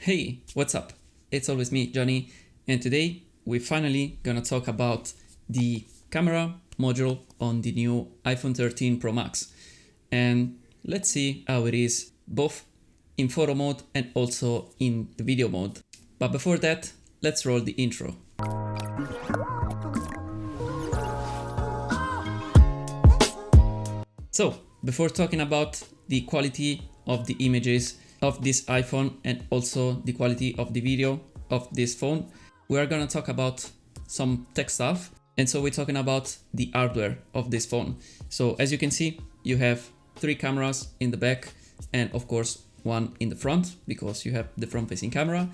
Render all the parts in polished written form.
Hey, what's up? It's always me, Johnny, and today we're finally gonna talk about the camera module on the new iPhone 13 Pro Max. And let's see how it is both in photo mode and also in the video mode. But before that, let's roll the intro. So, before talking about the quality of the images of this iPhone and also the quality of the video of this phone, we are gonna talk about some tech stuff. And so we're talking about the hardware of this phone. So as you can see, you have 3 cameras in the back and of course one in the front because you have the front facing camera,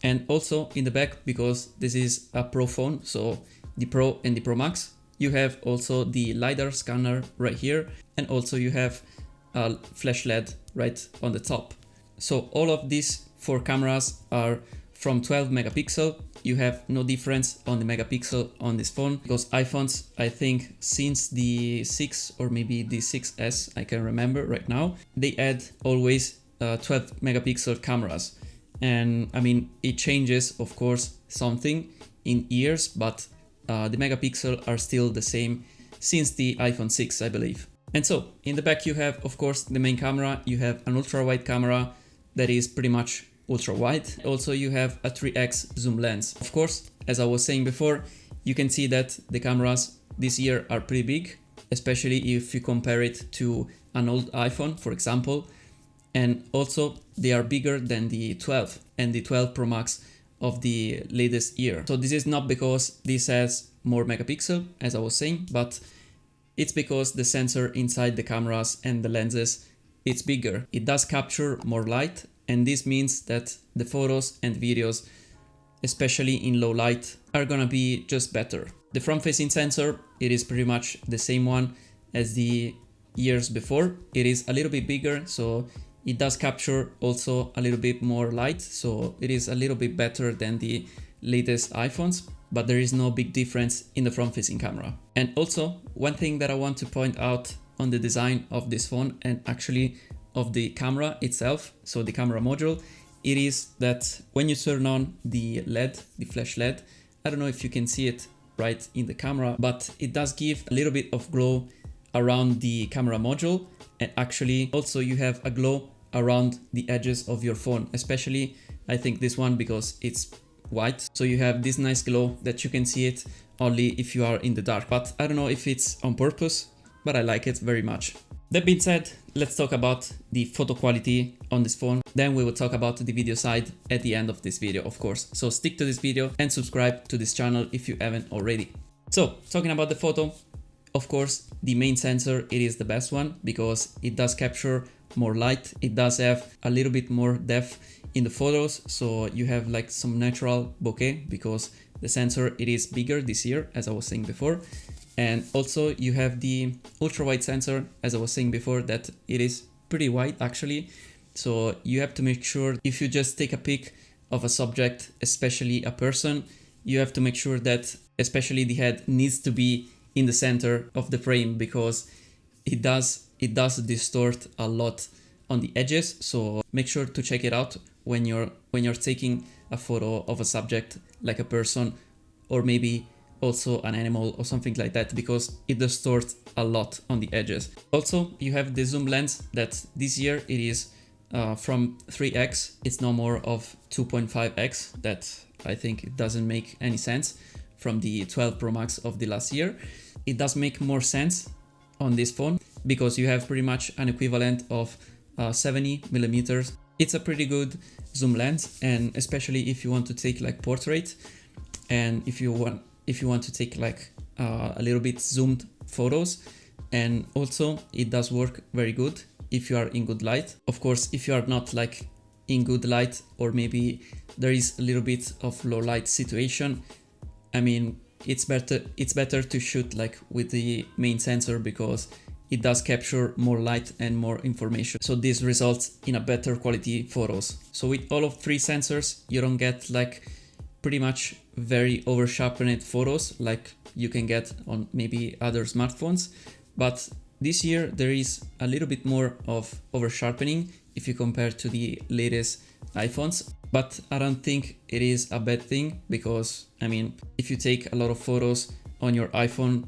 and also in the back because this is a Pro phone, so the Pro and the Pro Max. You have also the LiDAR scanner right here, and also you have a flash LED right on the top. So all of these 4 cameras are from 12 megapixel. You have no difference on the megapixel on this phone because iPhones, I think since the 6 or maybe the 6S, I can remember right now, they add always 12 megapixel cameras. And I mean, it changes of course something in years, but the megapixel are still the same since the iPhone 6, I believe. And so in the back you have of course the main camera, you have an ultra wide camera that is pretty much ultra wide. Also you have a 3x zoom lens. Of course, as I was saying before, you can see that the cameras this year are pretty big, especially if you compare it to an old iPhone, for example. And also they are bigger than the 12 and the 12 Pro Max of the latest year. So this is not because this has more megapixel, as I was saying, but it's because the sensor inside the cameras and the lenses, it's bigger. It does capture more light, and this means that the photos and videos, especially in low light, are gonna be just better. The front-facing sensor, it is pretty much the same one as the years before. It is a little bit bigger, so it does capture also a little bit more light, so it is a little bit better than the latest iPhones, but there is no big difference in the front-facing camera. And also, one thing that I want to point out on the design of this phone and actually of the camera itself, so the camera module, it is that when you turn on the LED, the flash LED, I don't know if you can see it right in the camera, but it does give a little bit of glow around the camera module, and actually also you have a glow around the edges of your phone, especially I think this one because it's white, so you have this nice glow that you can see it only if you are in the dark, but I don't know if it's on purpose, but I like it very much. That being said, let's talk about the photo quality on this phone. Then we will talk about the video side at the end of this video, of course. So stick to this video and subscribe to this channel if you haven't already. So talking about the photo, of course, the main sensor, it is the best one because it does capture more light. It does have a little bit more depth in the photos. So you have like some natural bokeh because the sensor, it is bigger this year, as I was saying before. And also you have the ultra wide sensor, as I was saying before, that it is pretty wide actually. So you have to make sure if you just take a pic of a subject, especially a person, you have to make sure that especially the head needs to be in the center of the frame because it does distort a lot on the edges. So make sure to check it out when you're taking a photo of a subject like a person or maybe also an animal or something like that, because it distorts a lot on the edges. Also you have the zoom lens that this year it is from 3x, it's no more of 2.5x. that I think it doesn't make any sense from the 12 Pro Max of the last year. It does make more sense on this phone because you have pretty much an equivalent of 70 millimeters. It's a pretty good zoom lens, and especially if you want to take like portrait, and if you want to take like a little bit zoomed photos. And also it does work very good if you are in good light. Of course, if you are not like in good light, or maybe there is a little bit of low light situation, I mean, it's better to shoot like with the main sensor because it does capture more light and more information. So this results in a better quality photos. So with all of 3 sensors, you don't get like pretty much very over sharpened photos like you can get on maybe other smartphones, but this year there is a little bit more of over sharpening if you compare to the latest iPhones. But I don't think it is a bad thing because, I mean, if you take a lot of photos on your iPhone,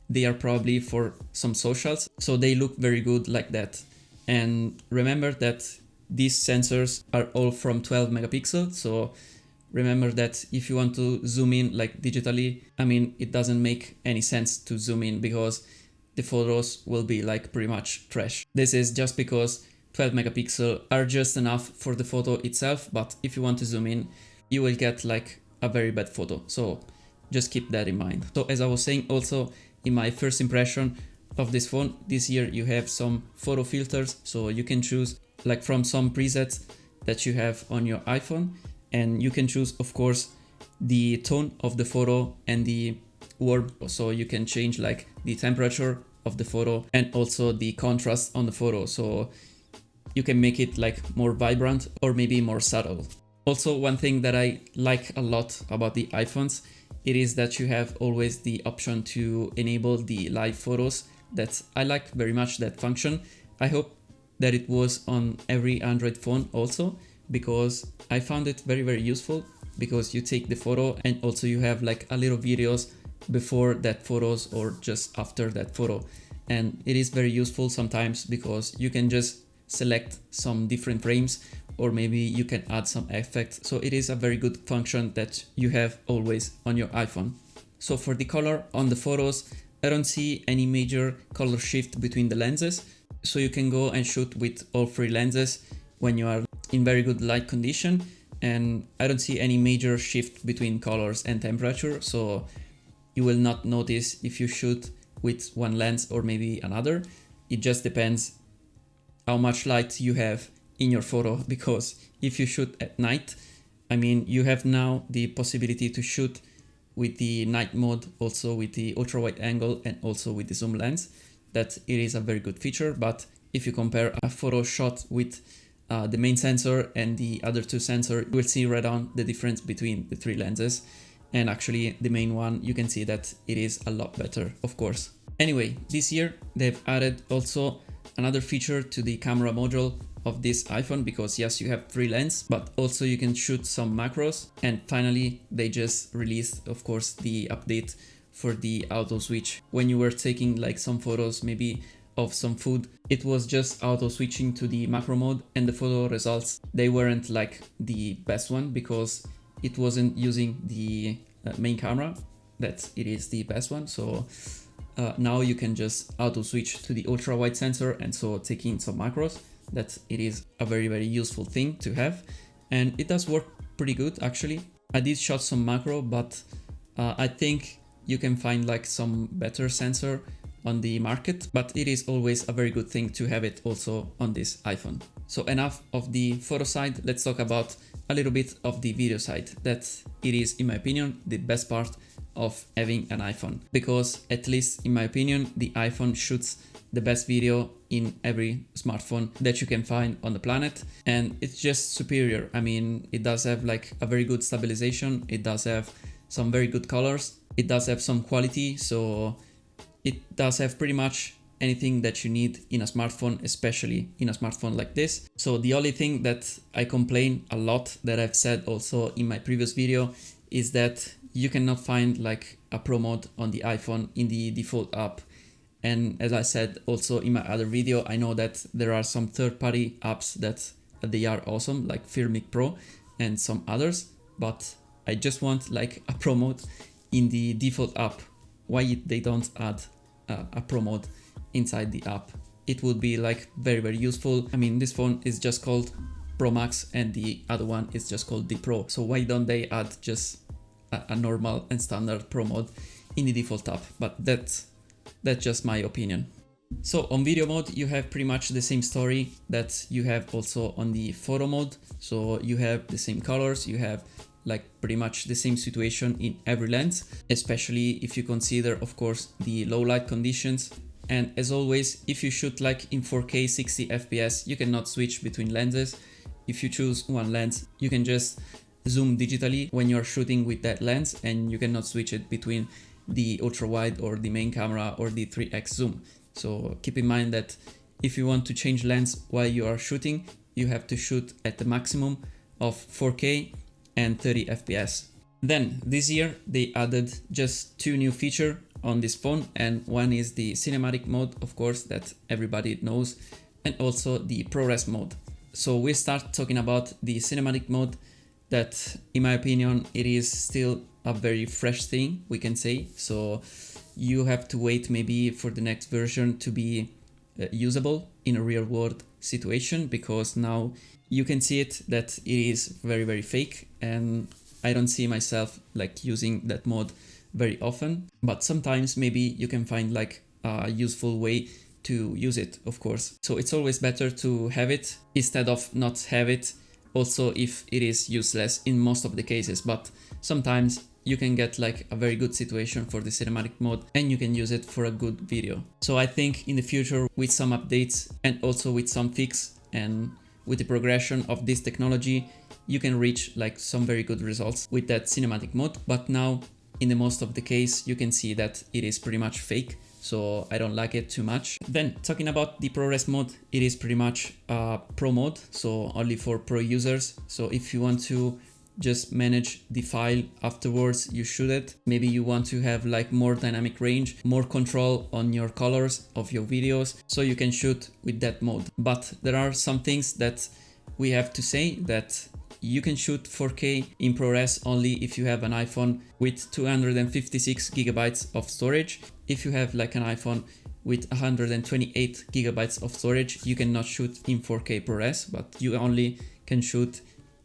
they are probably for some socials, so they look very good like that. And remember that these sensors are all from 12 megapixels, so remember that if you want to zoom in like digitally, I mean, it doesn't make any sense to zoom in because the photos will be like pretty much trash. This is just because 12 megapixel are just enough for the photo itself, but if you want to zoom in, you will get like a very bad photo. So just keep that in mind. So as I was saying, also in my first impression of this phone, this year you have some photo filters, so you can choose like from some presets that you have on your iPhone, and you can choose, of course, the tone of the photo and the warmth. So you can change like the temperature of the photo and also the contrast on the photo. So you can make it like more vibrant or maybe more subtle. Also, one thing that I like a lot about the iPhones, it is that you have always the option to enable the live photos. That I like very much that function. I hope that it was on every Android phone also, because I found it very, very useful, because you take the photo and also you have like a little videos before that photos or just after that photo. And it is very useful sometimes because you can just select some different frames, or maybe you can add some effects. So it is a very good function that you have always on your iPhone. So for the color on the photos, I don't see any major color shift between the lenses. So you can go and shoot with all three lenses when you are in very good light condition. And I don't see any major shift between colors and temperature. So you will not notice if you shoot with one lens or maybe another. It just depends how much light you have in your photo, because if you shoot at night, I mean, you have now the possibility to shoot with the night mode, also with the ultra wide angle and also with the zoom lens. That it is a very good feature. But if you compare a photo shot with the main sensor and the other two sensors, you will see right on the difference between the three lenses. And actually the main one, you can see that it is a lot better, of course. Anyway, this year they've added also another feature to the camera module of this iPhone, because yes, you have three lenses, but also you can shoot some macros. And finally, they just released, of course, the update for the auto switch. When you were taking like some photos, maybe of some food, it was just auto switching to the macro mode, and the photo results, they weren't like the best one because it wasn't using the main camera, that it is the best one. So now you can just auto switch to the ultra wide sensor, and so taking some macros, that it is a very, very useful thing to have. And it does work pretty good actually. I did shot some macro, but I think you can find like some better sensor on the market, but it is always a very good thing to have it also on this iPhone. So enough of the photo side, let's talk about a little bit of the video side. That it is, in my opinion, the best part of having an iPhone, because at least in my opinion, the iPhone shoots the best video in every smartphone that you can find on the planet, and it's just superior. I mean, it does have like a very good stabilization, it does have some very good colors, it does have some quality, so it does have pretty much anything that you need in a smartphone, especially in a smartphone like this. So the only thing that I complain a lot, that I've said also in my previous video, is that you cannot find like a pro mode on the iPhone in the default app. And as I said also in my other video, I know that there are some third-party apps that they are awesome, like Filmmaker Pro and some others, but I just want like a pro mode in the default app. Why they don't add a pro mode inside the app? It would be like very, very useful. I mean, this phone is just called ProMax and the other one is just called the Pro. So why don't they add just a normal and standard pro mode in the default app? But that's just my opinion. So on video mode, you have pretty much the same story that you have also on the photo mode. So you have the same colors, you have like pretty much the same situation in every lens, especially if you consider, of course, the low light conditions. And as always, if you shoot like in 4K 60 FPS, you cannot switch between lenses. If you choose one lens, you can just zoom digitally when you're shooting with that lens, and you cannot switch it between the ultra wide or the main camera or the 3x zoom. So keep in mind that if you want to change lens while you are shooting, you have to shoot at the maximum of 4K and 30 FPS. Then this year they added just 2 new features on this phone, and one is the cinematic mode, of course, that everybody knows, and also the ProRes mode. So we start talking about the cinematic mode, that in my opinion it is still a very fresh thing, we can say. So you have to wait maybe for the next version to be usable in a real world situation, because now you can see it that it is very fake, and I don't see myself like using that mode very often, but sometimes maybe you can find like a useful way to use it, of course. So it's always better to have it instead of not have it, also if it is useless in most of the cases, but sometimes you can get like a very good situation for the cinematic mode and you can use it for a good video. So I think in the future, with some updates and also with some fix and with the progression of this technology, you can reach like some very good results with that cinematic mode. But now in the most of the case, you can see that it is pretty much fake, so I don't like it too much. Then talking about the ProRes mode, it is pretty much a pro mode, so only for pro users. So if you want to just manage the file afterwards, you shoot it. Maybe you want to have like more dynamic range, more control on your colors of your videos, so you can shoot with that mode. But there are some things that we have to say, that you can shoot 4K in ProRes only if you have an iPhone with 256 gigabytes of storage. If you have like an iPhone with 128 gigabytes of storage, you cannot shoot in 4K ProRes, but you only can shoot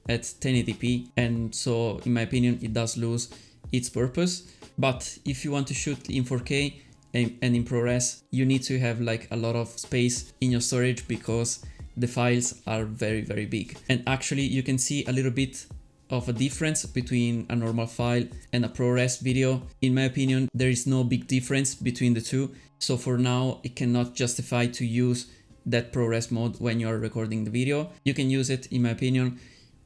at 1080p, and so in my opinion it does lose its purpose. But if you want to shoot in 4K and in ProRes, you need to have like a lot of space in your storage, because the files are very big. And actually you can see a little bit of a difference between a normal file and a ProRes video. In my opinion, there is no big difference between the two, so for now it cannot justify to use that ProRes mode when you are recording the video. You can use it, in my opinion,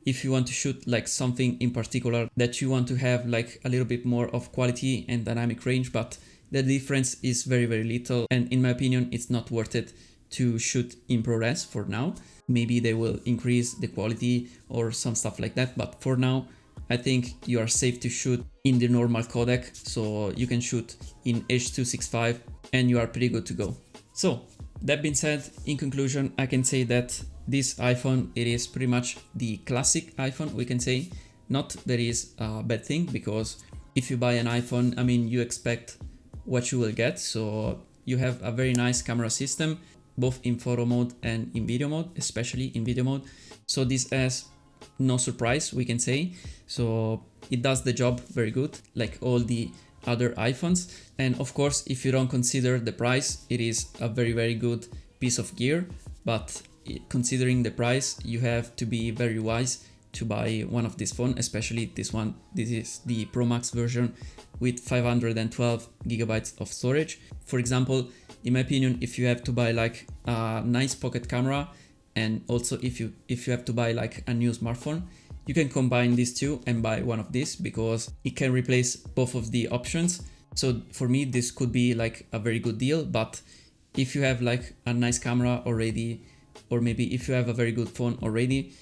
if you want to shoot like something in particular that you want to have like a little bit more of quality and dynamic range, but the difference is very little, and in my opinion it's not worth it to shoot in ProRes for now. Maybe they will increase the quality or some stuff like that, but for now I think you are safe to shoot in the normal codec, so you can shoot in H.265 and you are pretty good to go. So that being said, in conclusion, I can say that this iPhone, it is pretty much the classic iPhone, we can say. Not that is a bad thing, because if you buy an iPhone, I mean, you expect what you will get. So you have a very nice camera system, both in photo mode and in video mode, especially in video mode. So this has no surprise, we can say. So it does the job very good, like all the other iPhones. And of course, if you don't consider the price, it is a very good piece of gear. But considering the price, you have to be very wise to buy one of these phones, especially this one. This is the ProMax version with 512 gigabytes of storage. For example, in my opinion, if you have to buy like a nice pocket camera, and also if you have to buy like a new smartphone, you can combine these two and buy one of these, because it can replace both of the options. So for me, this could be like a very good deal. But if you have like a nice camera already, or maybe if you have a very good phone already,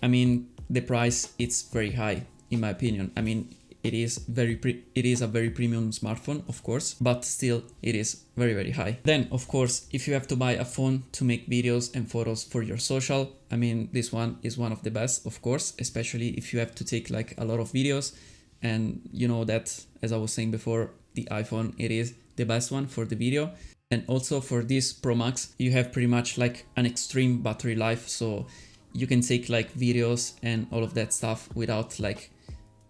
I mean, the price, it's very high, in my opinion. I mean, it is a very premium smartphone, of course, but still it is very high. Then of course, if you have to buy a phone to make videos and photos for your social, I mean, this one is one of the best, of course, especially if you have to take like a lot of videos. And you know that, as I was saying before, the iPhone, it is the best one for the video. And also for this Pro Max, you have pretty much like an extreme battery life, so you can take like videos and all of that stuff without like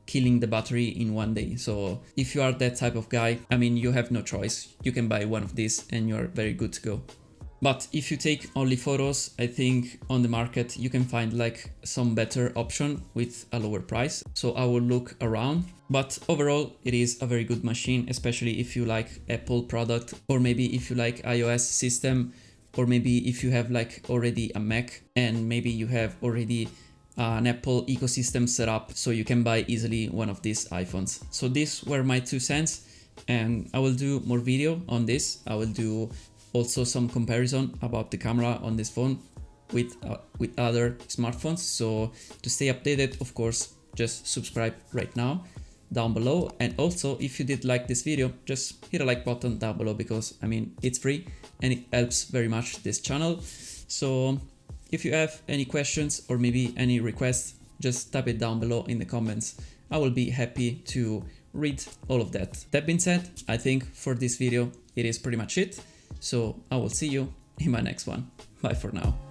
killing the battery in one day. So if you are that type of guy, I mean, you have no choice. You can buy one of these and you're very good to go. But if you take only photos, I think on the market you can find like some better option with a lower price. So I will look around. But overall, it is a very good machine, especially if you like Apple product, or maybe if you like iOS system, or maybe if you have like already a Mac and maybe you have already an Apple ecosystem set up, so you can buy easily one of these iPhones. So these were my 2 cents, and I will do more video on this. I will do also some comparison about the camera on this phone, with other smartphones. So to stay updated, of course, just subscribe right now down below. And also, if you did like this video, just hit a like button down below, because I mean, it's free and it helps very much this channel. So if you have any questions or maybe any requests, just type it down below in the comments. I will be happy to read all of that. That being said, I think for this video, it is pretty much it. So I will see you in my next one. Bye for now.